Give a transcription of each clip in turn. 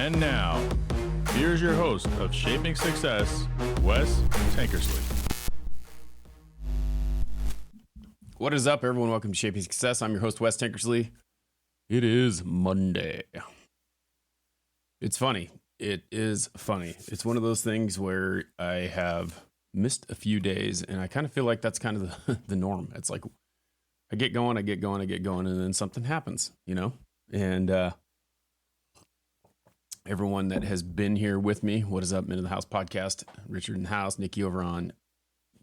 And now, here's your host of Shaping Success, Wes Tankersley. What is up, everyone? Welcome to Shaping Success. I'm your host, Wes Tankersley. It is Monday. It's funny. It is funny. It's one of those things where I have missed a few days, and I kind of feel like that's kind of the norm. It's like I get going, and then something happens, you know? And everyone that has been here with me, what is up, Men in the House podcast, Richard in the House, Nikki over on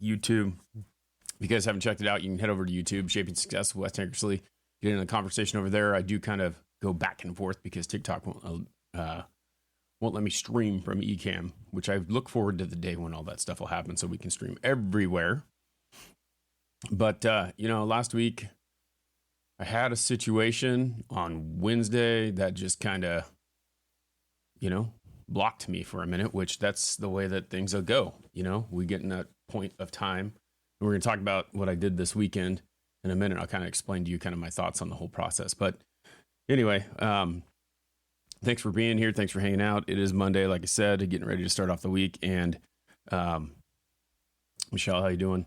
YouTube. If you guys haven't checked it out, you can head over to YouTube, Shaping Success, Wes Tankersley. Get in a conversation over there. I do kind of go back and forth because TikTok won't let me stream from Ecamm, which I look forward to the day when all that stuff will happen so we can stream everywhere. But, last week I had a situation on Wednesday that just kind of, blocked me for a minute, which that's the way that things will go. We get in that point of time. And we're going to talk about what I did this weekend in a minute. I'll kind of explain to you kind of my thoughts on the whole process. But anyway, thanks for being here. Thanks for hanging out. It is Monday, like I said, getting ready to start off the week. And Michelle, how you doing?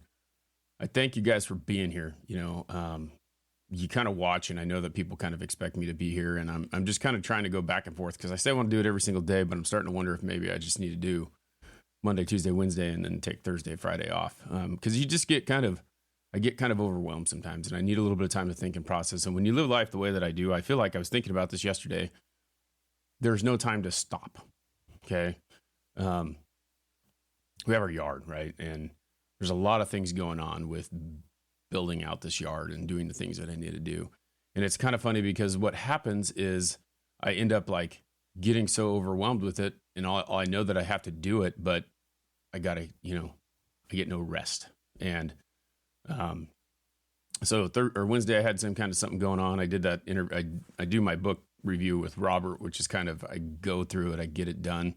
I thank you guys for being here. You kind of watch, and I know that people kind of expect me to be here, and I'm just kind of trying to go back and forth because I say I want to do it every single day, but I'm starting to wonder if maybe I just need to do Monday, Tuesday, Wednesday, and then take Thursday, Friday off. Because you just get I get kind of overwhelmed sometimes, and I need a little bit of time to think and process. And when you live life the way that I do, I feel like I was thinking about this yesterday. There's no time to stop. Okay. We have our yard, right? And there's a lot of things going on with building out this yard and doing the things that I need to do. And it's kind of funny because what happens is I end up like getting so overwhelmed with it, and all I know that I have to do it, but I gotta, I get no rest. And so Wednesday I had some kind of something going on. I did that I do my book review with Robert, which is kind of, I go through it, I get it done.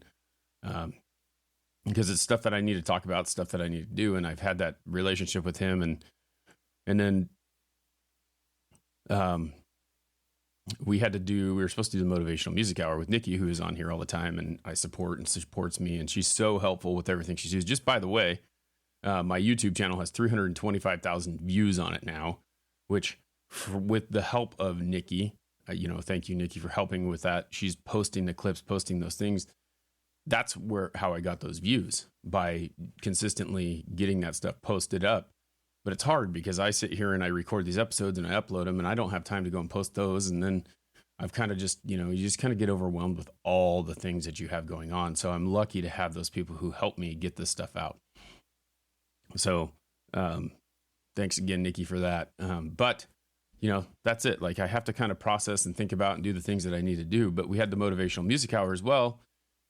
Because it's stuff that I need to talk about, stuff that I need to do. And I've had that relationship with him. And then we were supposed to do the motivational music hour with Nikki, who is on here all the time. And I support and supports me. And she's so helpful with everything she does. Just by the way, my YouTube channel has 325,000 views on it now, which with the help of Nikki, thank you, Nikki, for helping with that. She's posting the clips, posting those things. That's how I got those views, by consistently getting that stuff posted up. But it's hard because I sit here and I record these episodes and I upload them, and I don't have time to go and post those. And then I've kind of just, you just kind of get overwhelmed with all the things that you have going on. So I'm lucky to have those people who help me get this stuff out. So thanks again, Nikki, for that. But that's it. Like, I have to kind of process and think about and do the things that I need to do. But we had the motivational music hour as well.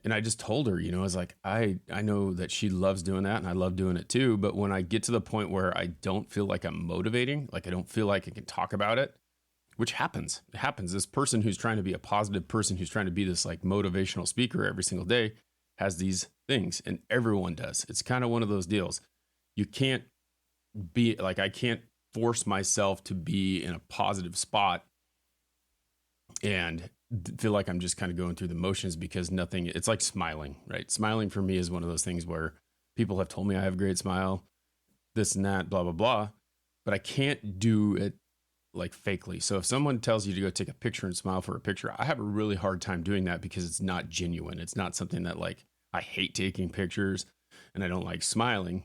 And I just told her, I was like, I know that she loves doing that, and I love doing it too. But when I get to the point where I don't feel like I'm motivating, like I don't feel like I can talk about it, which happens. It happens. This person who's trying to be a positive person, who's trying to be this like motivational speaker every single day, has these things, and everyone does. It's kind of one of those deals. You can't be like, I can't force myself to be in a positive spot and feel like I'm just kind of going through the motions, because it's like smiling, right? Smiling for me is one of those things where people have told me I have a great smile, this and that, blah, blah, blah, but I can't do it like fakely. So if someone tells you to go take a picture and smile for a picture, I have a really hard time doing that because it's not genuine. It's not something that, like, I hate taking pictures and I don't like smiling,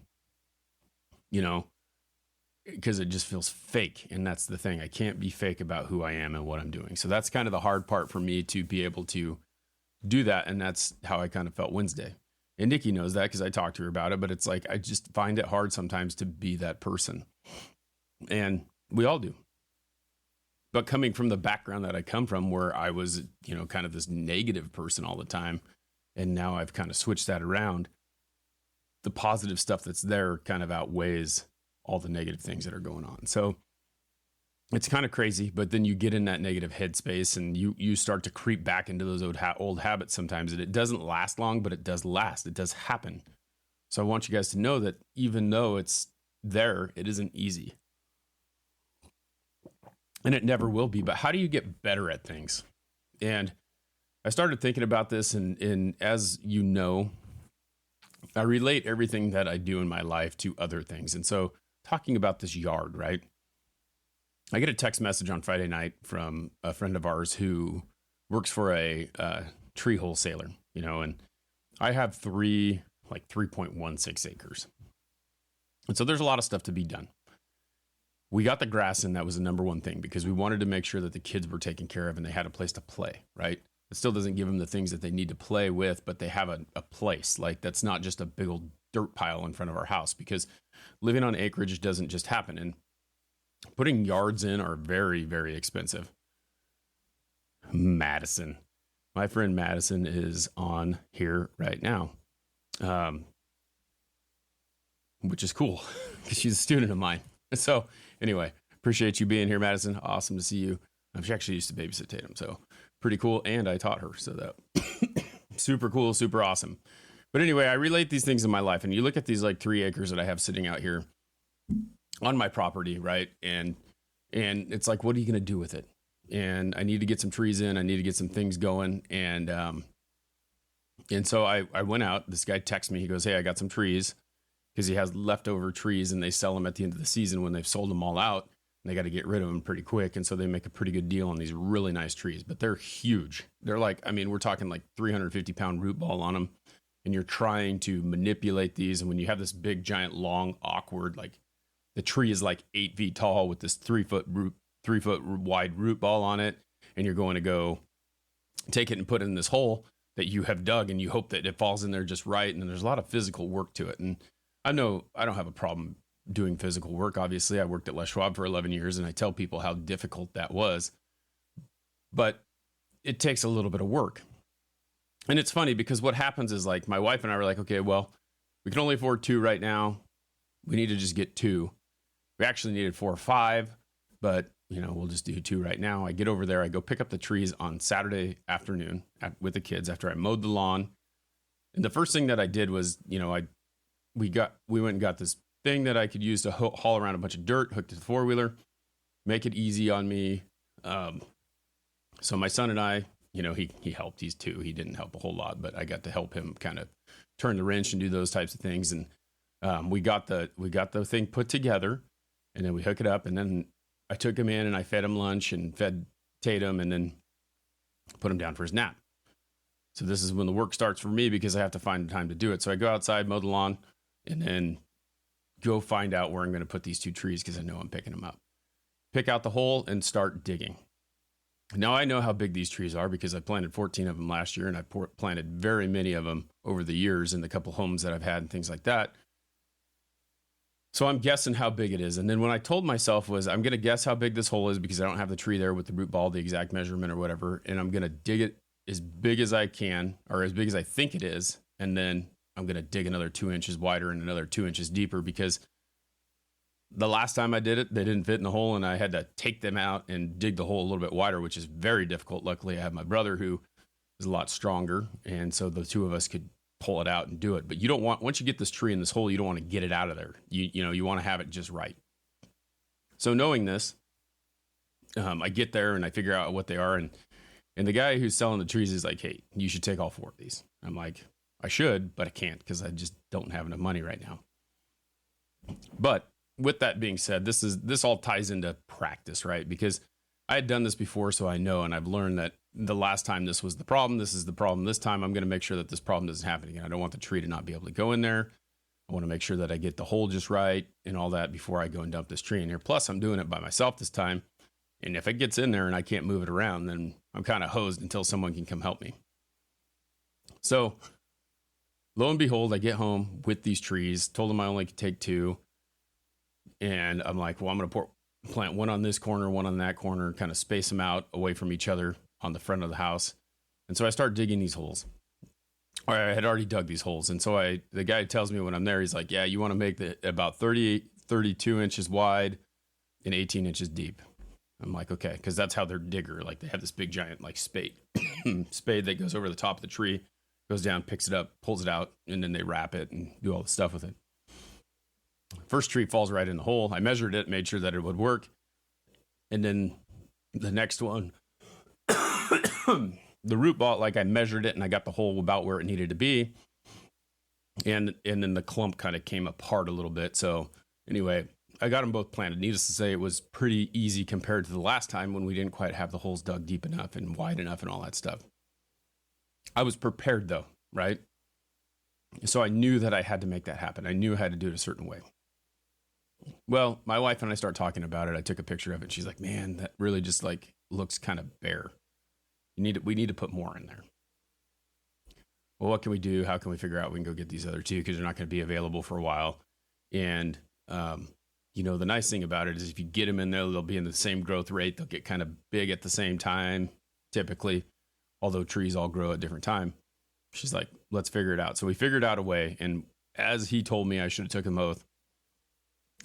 because it just feels fake. And that's the thing. I can't be fake about who I am and what I'm doing. So that's kind of the hard part for me, to be able to do that. And that's how I kind of felt Wednesday. And Nikki knows that because I talked to her about it, but it's like, I just find it hard sometimes to be that person. And we all do. But coming from the background that I come from, where I was, kind of this negative person all the time, and now I've kind of switched that around, the positive stuff that's there kind of outweighs all the negative things that are going on. So it's kind of crazy, but then you get in that negative headspace and you start to creep back into those old habits sometimes, and it doesn't last long, but it does last. It does happen. So I want you guys to know that even though it's there, it isn't easy. And it never will be. But how do you get better at things? And I started thinking about this, and as you know, I relate everything that I do in my life to other things. And so talking about this yard, right? I get a text message on Friday night from a friend of ours who works for a tree wholesaler, and I have 3.16 acres. And so there's a lot of stuff to be done. We got the grass in. That was the number one thing because we wanted to make sure that the kids were taken care of and they had a place to play, right? It still doesn't give them the things that they need to play with, but they have a place. Like that's not just a big old dirt pile in front of our house because living on acreage doesn't just happen. And putting yards in are very, very expensive. Madison. My friend Madison is on here right now, which is cool because she's a student of mine. So anyway, appreciate you being here, Madison. Awesome to see you. She actually used to babysit Tatum, so pretty cool. And I taught her, so that super cool, super awesome. But anyway, I relate these things in my life, and you look at these like 3 acres that I have sitting out here on my property, right? And it's like, what are you going to do with it? And I need to get some trees in. I need to get some things going. And so I went out. This guy texted me. He goes, hey, I got some trees because he has leftover trees and they sell them at the end of the season when they've sold them all out. And they got to get rid of them pretty quick. And so they make a pretty good deal on these really nice trees, but they're huge. They're like, I mean, we're talking like 350-pound root ball on them. And you're trying to manipulate these. And when you have this big, giant, long, awkward, like the tree is like 8 feet tall with this 3 foot wide root ball on it. And you're going to go take it and put it in this hole that you have dug and you hope that it falls in there just right. And then there's a lot of physical work to it. And I know I don't have a problem doing physical work. Obviously, I worked at Les Schwab for 11 years and I tell people how difficult that was. But it takes a little bit of work. And it's funny because what happens is like my wife and I were like, okay, well, we can only afford 2 right now. We need to just get 2. We actually needed 4 or 5, but we'll just do 2 right now. I get over there. I go pick up the trees on Saturday afternoon with the kids after I mowed the lawn. And the first thing that I did was, we went and got this thing that I could use to haul around a bunch of dirt, hooked to the 4-wheeler, make it easy on me. So my son and I, he helped. He's 2. He didn't help a whole lot, but I got to help him kind of turn the wrench and do those types of things. And we got the thing put together, and then we hook it up, and then I took him in and I fed him lunch and fed Tatum, and then put him down for his nap. So this is when the work starts for me because I have to find the time to do it. So I go outside, mow the lawn, and then go find out where I'm going to put these 2 trees because I know I'm picking them up. Pick out the hole and start digging. Now I know how big these trees are because I planted 14 of them last year, and I planted very many of them over the years in the couple homes that I've had and things like that. So I'm guessing how big it is. And then when I told myself was I'm going to guess how big this hole is because I don't have the tree there with the root ball, the exact measurement or whatever. And I'm going to dig it as big as I can or as big as I think it is. And then I'm going to dig another 2 inches wider and another 2 inches deeper because the last time I did it, they didn't fit in the hole and I had to take them out and dig the hole a little bit wider, which is very difficult. Luckily, I have my brother who is a lot stronger. And so the 2 of us could pull it out and do it. But you don't want, once you get this tree in this hole, you don't want to get it out of there. You want to have it just right. So knowing this, I get there and I figure out what they are. And the guy who's selling the trees is like, hey, you should take all 4 of these. I'm like, I should, but I can't because I just don't have enough money right now. But with that being said, this all ties into practice, right? Because I had done this before, so I know, and I've learned that the last time this was the problem, this is the problem this time. I'm going to make sure that this problem doesn't happen again. I don't want the tree to not be able to go in there. I want to make sure that I get the hole just right and all that before I go and dump this tree in here. Plus, I'm doing it by myself this time. And if it gets in there and I can't move it around, then I'm kind of hosed until someone can come help me. So lo and behold, I get home with these trees, told them I only could take 2. And I'm like, well, I'm going to plant one on this corner, one on that corner, kind of space them out away from each other on the front of the house. And so I start digging these holes. Or I had already dug these holes. And so the guy tells me when I'm there, he's like, yeah, you want to make it about 32 inches wide and 18 inches deep. I'm like, okay, because that's how they're digger. Like they have this big giant like spade that goes over the top of the tree, goes down, picks it up, pulls it out, and then they wrap it and do all the stuff with it. First tree falls right in the hole. I measured it, made sure that it would work. And then the next one, the root ball, like I measured it and I got the hole about where it needed to be. And then the clump kind of came apart a little bit. So anyway, I got them both planted. Needless to say, it was pretty easy compared to the last time when we didn't quite have the holes dug deep enough and wide enough and all that stuff. I was prepared though, right? So I knew that I had to make that happen. I knew I had to do it a certain way. Well, my wife and I started talking about it. I took a picture of it. She's like, man, that really just like looks kind of bare. We need to put more in there. Well, what can we do? How can we figure out we can go get these other two? Because they're not going to be available for a while. And, the nice thing about it is if you get them in there, they'll be in the same growth rate. They'll get kind of big at the same time, typically, although trees all grow at different time. She's like, let's figure it out. So we figured out a way. And as he told me I should have took them both,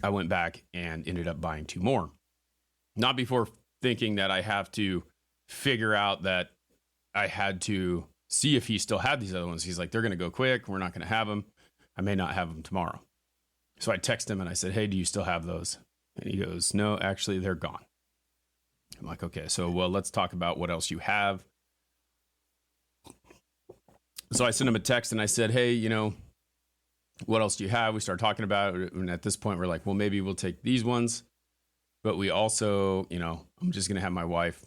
I went back and ended up buying two more. Not before thinking that I have to figure out that I had to see if he still had these other ones. He's like, they're going to go quick. We're not going to have them. I may not have them tomorrow. So I texted him and I said, hey, do you still have those? And he goes, no, actually, they're gone. I'm like, okay, so let's talk about what else you have. So I sent him a text and I said, hey, what else do you have? We started talking about it. And at this point, we're like, well, maybe we'll take these ones. But we also, I'm just going to have my wife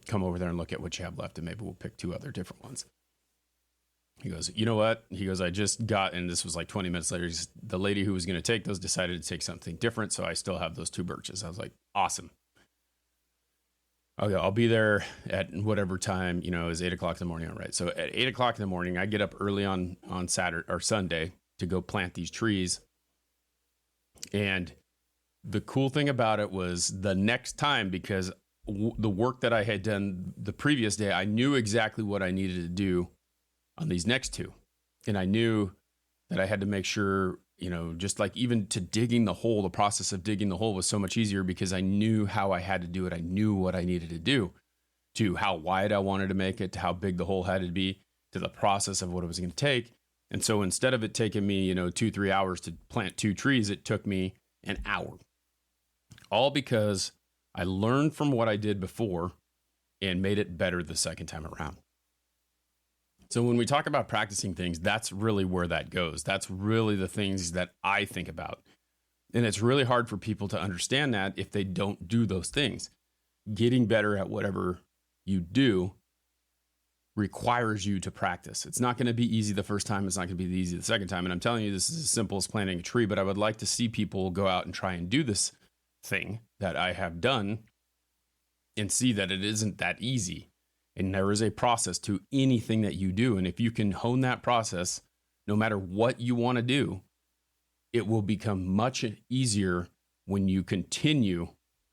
come over there and look at what you have left. And maybe we'll pick two other different ones. He goes, you know what? He goes, I just got, and this was like 20 minutes later, the lady who was going to take those decided to take something different. So I still have those two birches. I was like, awesome. Okay, I'll be there at whatever time, is 8 o'clock in the morning. All right. So at 8 o'clock in the morning, I get up early on Saturday or Sunday to go plant these trees. And the cool thing about it was the next time, because the work that I had done the previous day, I knew exactly what I needed to do on these next two. And I knew that I had to make sure, just like even to digging the hole, the process of digging the hole was so much easier because I knew how I had to do it. I knew what I needed to do, to how wide I wanted to make it, to how big the hole had to be, to the process of what it was going to take. And so instead of it taking me, 2-3 hours to plant two trees, it took me an hour. All because I learned from what I did before and made it better the second time around. So when we talk about practicing things, that's really where that goes. That's really the things that I think about. And it's really hard for people to understand that if they don't do those things. Getting better at whatever you do requires you to practice. It's not going to be easy the first time. It's not going to be easy the second time. And I'm telling you, this is as simple as planting a tree, but I would like to see people go out and try and do this thing that I have done and see that it isn't that easy. And there is a process to anything that you do. And if you can hone that process, no matter what you want to do, it will become much easier when you continue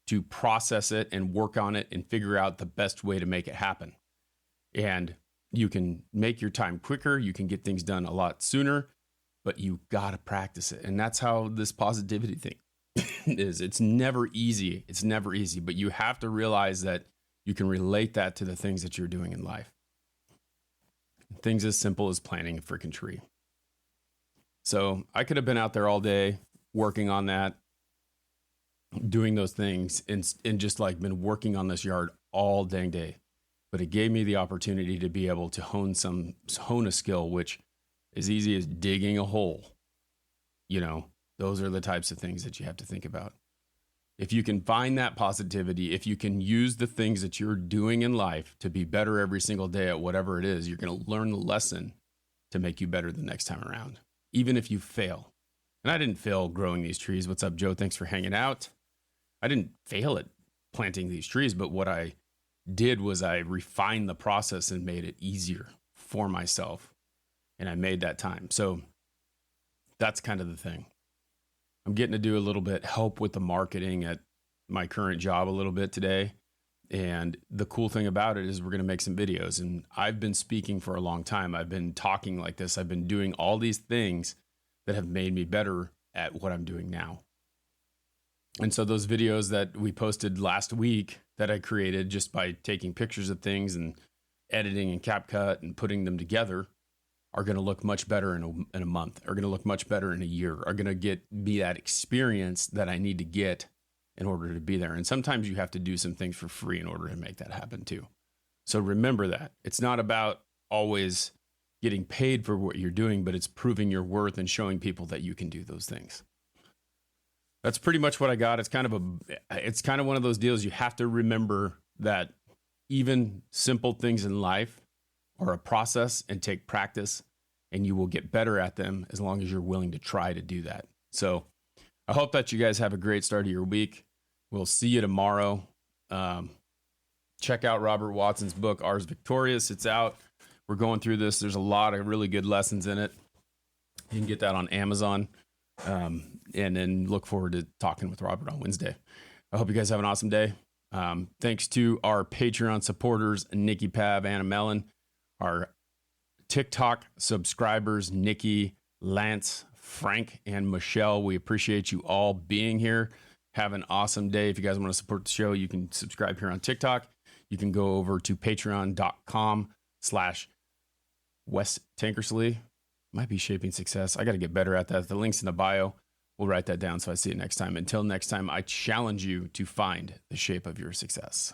to process it and work on it and figure out the best way to make it happen. And you can make your time quicker. You can get things done a lot sooner, but you got to practice it. And that's how this positivity thing is. It's never easy. It's never easy, but you have to realize that you can relate that to the things that you're doing in life. Things as simple as planting a freaking tree. So I could have been out there all day working on that, doing those things, and just like been working on this yard all dang day. But it gave me the opportunity to be able to hone a skill, which is easy as digging a hole. Those are the types of things that you have to think about. If you can find that positivity, if you can use the things that you're doing in life to be better every single day at whatever it is, you're going to learn the lesson to make you better the next time around, even if you fail. And I didn't fail growing these trees. What's up, Joe? Thanks for hanging out. I didn't fail at planting these trees, but what I did was I refined the process and made it easier for myself. And I made that time. So that's kind of the thing. I'm getting to do a little bit help with the marketing at my current job a little bit today. And the cool thing about it is we're going to make some videos. And I've been speaking for a long time. I've been talking like this. I've been doing all these things that have made me better at what I'm doing now. And so those videos that we posted last week that I created just by taking pictures of things and editing and CapCut and putting them together are going to look much better in a month, are going to look much better in a year, are going to be that experience that I need to get in order to be there. And sometimes you have to do some things for free in order to make that happen too. So remember that. It's not about always getting paid for what you're doing, but it's proving your worth and showing people that you can do those things. That's pretty much what I got. It's kind of one of those deals. You have to remember that even simple things in life are a process and take practice, and you will get better at them as long as you're willing to try to do that. So I hope that you guys have a great start of your week. We'll see you tomorrow. Check out Robert Watson's book, Ars Victorious. It's out. We're going through this. There's a lot of really good lessons in it. You can get that on Amazon. And then look forward to talking with Robert on Wednesday. I hope you guys have an awesome day. Thanks to our Patreon supporters, Nikki Pav, Anna Mellon, our TikTok subscribers, Nikki, Lance, Frank, and Michelle. We appreciate you all being here. Have an awesome day. If you guys want to support the show, you can subscribe here on TikTok. You can go over to patreon.com/Wes Tankersley. Might be Shaping Success. I got to get better at that. The link's in the bio. We'll write that down so I see it next time. Until next time, I challenge you to find the shape of your success.